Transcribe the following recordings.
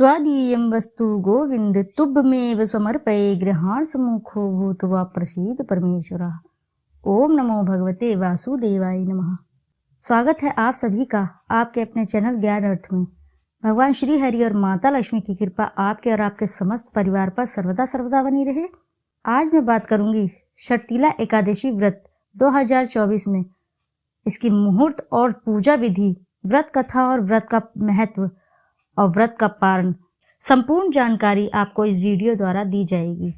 त्वादीयं वस्तु गोविंद तुभ्यमेव समर्पये गृहाण सम्मुखो भूत्वा प्रसीद परमेश्वरः। ओम नमो भगवते वासुदेवाय नमः। स्वागत है आप सभी का आपके अपने चैनल ज्ञान अर्थ में। भगवान श्री हरि और माता लक्ष्मी की कृपा आपके और आपके समस्त परिवार पर सर्वदा सर्वदा बनी रहे। आज मैं बात करूंगी शर्तिला एकादशी व्रत 2024 में इसकी मुहूर्त और पूजा विधि, व्रत कथा और व्रत का महत्व और व्रत का पारण। संपूर्ण जानकारी आपको इस वीडियो द्वारा दी जाएगी।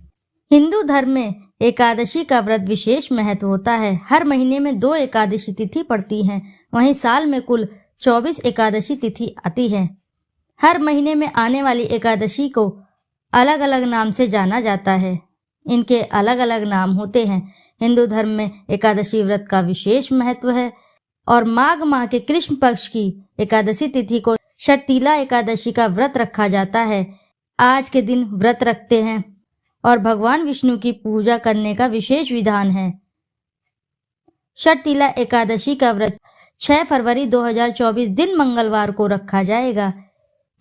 हिंदू धर्म में एकादशी का व्रत विशेष महत्व होता है। हर महीने में 2 एकादशी तिथि पड़ती हैं। वहीं साल में कुल 24 एकादशी तिथि आती है। हर महीने में आने वाली एकादशी को अलग अलग नाम से जाना जाता है। इनके अलग अलग नाम होते हैं। हिंदू धर्म में एकादशी व्रत का विशेष महत्व है और माघ माह के कृष्ण पक्ष की एकादशी तिथि को शर्तिला एकादशी का व्रत रखा जाता है। आज के दिन व्रत रखते हैं और भगवान विष्णु की पूजा करने का विशेष विधान है। शर्तिला एकादशी का व्रत 6 फरवरी 2024 दिन मंगलवार को रखा जाएगा।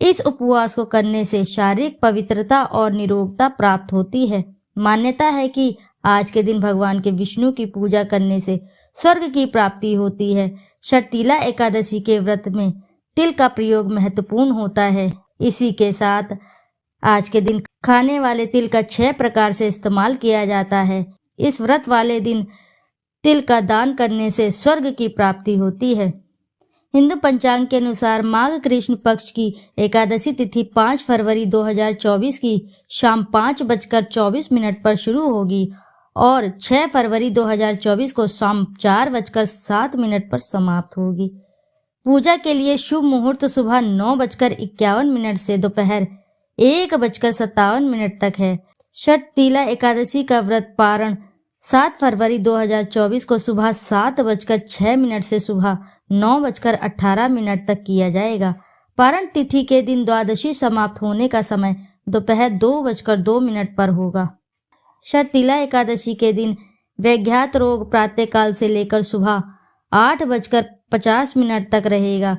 इस उपवास को करने से शारीरिक पवित्रता और निरोगता प्राप्त होती है। मान्यता है कि आज के दिन भगवान के विष्णु की पूजा करने से स्वर्ग की प्राप्ति होती है। शर्तिला एकादशी के व्रत में तिल का प्रयोग महत्वपूर्ण होता है। इसी के साथ आज के दिन खाने वाले तिल का 6 प्रकार से इस्तेमाल किया जाता है। इस व्रत वाले दिन तिल का दान करने से स्वर्ग की प्राप्ति होती है। हिंदू पंचांग के अनुसार माघ कृष्ण पक्ष की एकादशी तिथि 5 फरवरी 2024 की शाम 5:24 पर शुरू होगी और 6 फरवरी 2024 को शाम 4:07 पर समाप्त होगी। पूजा के लिए शुभ मुहूर्त सुबह 9:51 से दोपहर 1:57 तक है। शर्तिला एकादशी का व्रत पारण 7 फरवरी 2024 को सुबह 7:06 से सुबह 9:18 तक किया जाएगा। पारण तिथि के दिन द्वादशी समाप्त होने का समय दोपहर 2:02 पर होगा। शर्तिला एकादशी के दिन वैघ्यात रोग प्रातःकाल से लेकर सुबह 8:50 तक रहेगा।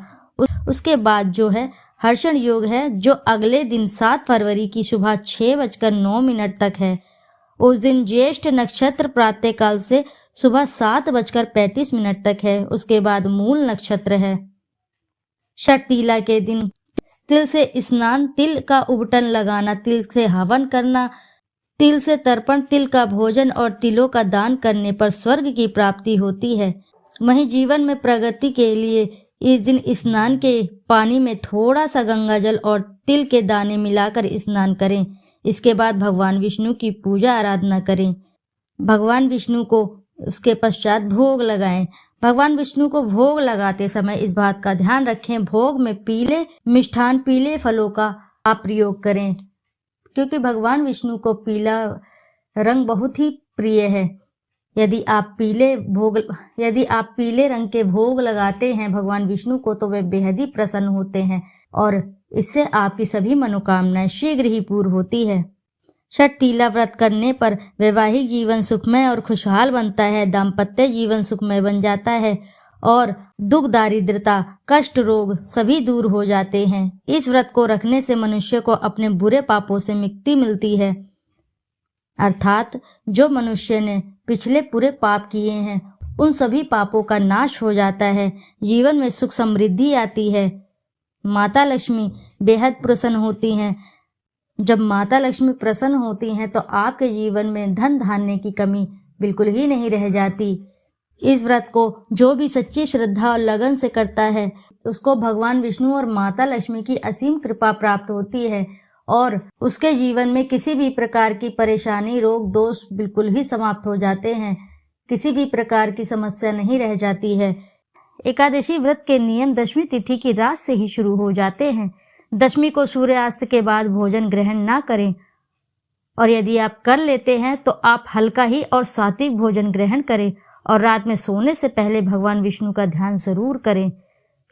उसके बाद जो है हर्षण योग है, जो अगले दिन 7 फरवरी की सुबह 6:09 तक है। उस दिन ज्येष्ठ नक्षत्र प्रातःकाल से सुबह 7:35 तक है। उसके बाद मूल नक्षत्र है। शर्तिला के दिन तिल से स्नान, तिल का उबटन लगाना, तिल से हवन करना, तिल से तर्पण, तिल का भोजन और तिलों का दान करने पर स्वर्ग की प्राप्ति होती है। वहीं जीवन में प्रगति के लिए इस दिन स्नान के पानी में थोड़ा सा गंगा जल और तिल के दाने मिलाकर स्नान करें। इसके बाद भगवान विष्णु की पूजा आराधना करें। भगवान विष्णु को उसके पश्चात भोग लगाएं। भगवान विष्णु को भोग लगाते समय इस बात का ध्यान रखें, भोग में पीले मिष्ठान, पीले फलों का आप प्रयोग करें, क्योंकि भगवान विष्णु को पीला रंग बहुत ही प्रिय है। यदि आप पीले रंग के भोग लगाते हैं भगवान विष्णु को, तो वे बेहद ही प्रसन्न होते हैं और इससे आपकी सभी मनोकामनाएं शीघ्र ही पूर्ण होती है। शर्तिला व्रत करने पर वैवाहिक जीवन सुखमय और खुशहाल बनता है। दाम्पत्य जीवन सुखमय बन जाता है और दुख, दारिद्रता, कष्ट, रोग सभी दूर हो जाते हैं। इस व्रत को रखने से मनुष्य को अपने बुरे पापों से मुक्ति मिलती है, अर्थात जो मनुष्य ने पिछले पूरे पाप किए हैं उन सभी पापों का नाश हो जाता है। जीवन में सुख समृद्धि आती है। माता लक्ष्मी बेहद प्रसन्न होती हैं। जब माता लक्ष्मी प्रसन्न होती हैं तो आपके जीवन में धन धान्य की कमी बिल्कुल ही नहीं रह जाती। इस व्रत को जो भी सच्ची श्रद्धा और लगन से करता है उसको भगवान विष्णु और माता लक्ष्मी की असीम कृपा प्राप्त होती है और उसके जीवन में किसी भी प्रकार की परेशानी, रोग, दोष बिल्कुल ही समाप्त हो जाते हैं। किसी भी प्रकार की समस्या नहीं रह जाती है। एकादशी व्रत के नियम दशमी तिथि की रात से ही शुरू हो जाते हैं। दशमी को सूर्यास्त के बाद भोजन ग्रहण ना करें और यदि आप कर लेते हैं तो आप हल्का ही और सात्विक भोजन ग्रहण करें और रात में सोने से पहले भगवान विष्णु का ध्यान जरूर करें।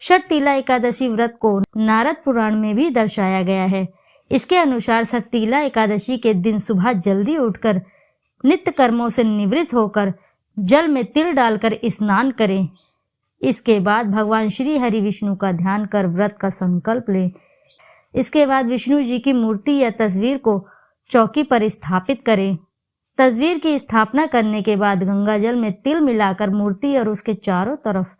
शर्तिला एकादशी व्रत को नारद पुराण में भी दर्शाया गया है। इसके अनुसार शर्तिला एकादशी के दिन सुबह जल्दी उठकर नित्य कर्मों से निवृत्त होकर जल में तिल डालकर स्नान करें। इसके बाद भगवान श्री हरि विष्णु का ध्यान कर व्रत का संकल्प लें। इसके बाद विष्णु जी की मूर्ति या तस्वीर को चौकी पर स्थापित करें। तस्वीर की स्थापना करने के बाद गंगा जल में तिल मिलाकर मूर्ति और उसके चारों तरफ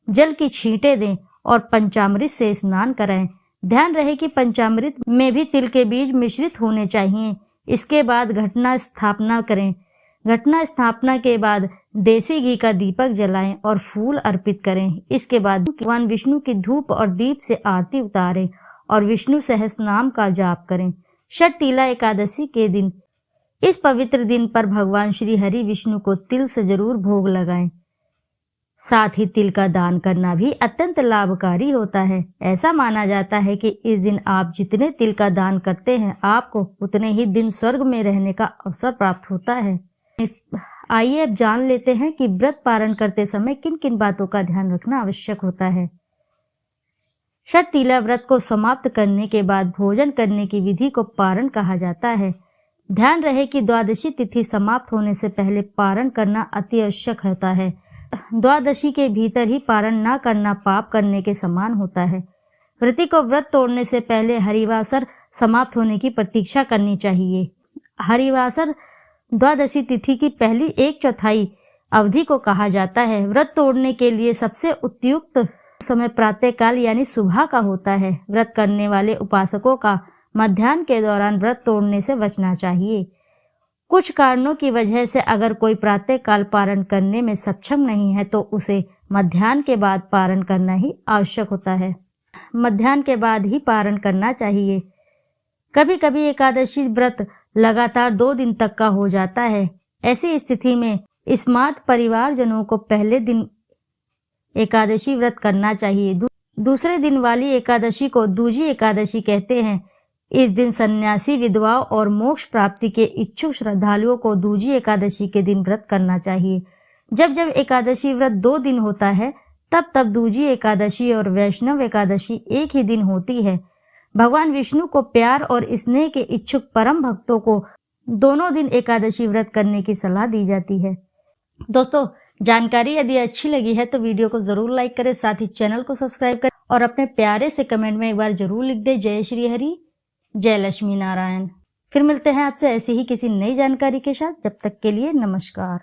जल की छींटे दें और पंचामृत से स्नान कराएं। ध्यान रहे कि पंचामृत में भी तिल के बीज मिश्रित होने चाहिए। इसके बाद घटना स्थापना करें। घटना स्थापना के बाद देसी घी का दीपक जलाएं और फूल अर्पित करें। इसके बाद भगवान विष्णु की धूप और दीप से आरती उतारें और विष्णु सहस्त्र नाम का जाप करें। षठ तीला एकादशी के दिन इस पवित्र दिन पर भगवान श्री हरि विष्णु को तिल से जरूर भोग लगाएं। साथ ही तिल का दान करना भी अत्यंत लाभकारी होता है। ऐसा माना जाता है कि इस दिन आप जितने तिल का दान करते हैं आपको उतने ही दिन स्वर्ग में रहने का अवसर प्राप्त होता है। आइए अब जान लेते हैं कि व्रत पारण करते समय किन किन बातों का ध्यान रखना आवश्यक होता है। षठ तीला व्रत को समाप्त करने के बाद भोजन करने की विधि को पारण कहा जाता है। ध्यान रहे कि द्वादशी तिथि समाप्त होने से पहले पारण करना अति आवश्यक होता है। द्वादशी के भीतर ही पारण न करना पाप करने के समान होता है। व्रती को व्रत तोड़ने से पहले हरिवासर समाप्त होने की प्रतीक्षा करनी चाहिए। हरिवासर द्वादशी तिथि की पहली 1/4 अवधि को कहा जाता है। व्रत तोड़ने के लिए सबसे उपयुक्त समय प्रातःकाल यानी सुबह का होता है। व्रत करने वाले उपासकों का मध्याह्न के दौरान व्रत तोड़ने से बचना चाहिए। कुछ कारणों की वजह से अगर कोई प्रातःकाल पारण करने में सक्षम नहीं है तो उसे मध्याह्न के बाद पारण करना ही आवश्यक होता है। मध्याह्न के बाद ही पारण करना चाहिए। कभी कभी एकादशी व्रत लगातार 2 दिन तक का हो जाता है। ऐसी स्थिति में स्मार्त परिवारजनों को पहले दिन एकादशी व्रत करना चाहिए। दूसरे दिन वाली एकादशी को दूजी एकादशी कहते हैं। इस दिन सन्यासी, विधवाओं और मोक्ष प्राप्ति के इच्छुक श्रद्धालुओं को दूजी एकादशी के दिन व्रत करना चाहिए। जब जब एकादशी व्रत 2 दिन होता है तब तब दूजी एकादशी और वैष्णव एकादशी एक ही दिन होती है। भगवान विष्णु को प्यार और स्नेह के इच्छुक परम भक्तों को दोनों दिन एकादशी व्रत करने की सलाह दी जाती है। दोस्तों, जानकारी यदि अच्छी लगी है तो वीडियो को जरूर लाइक करें, साथ ही चैनल को सब्सक्राइब करें और अपने प्यारे से कमेंट में एक बार जरूर लिख दें जय श्री हरि, जय लक्ष्मी नारायण। फिर मिलते हैं आपसे ऐसी ही किसी नई जानकारी के साथ। जब तक के लिए नमस्कार।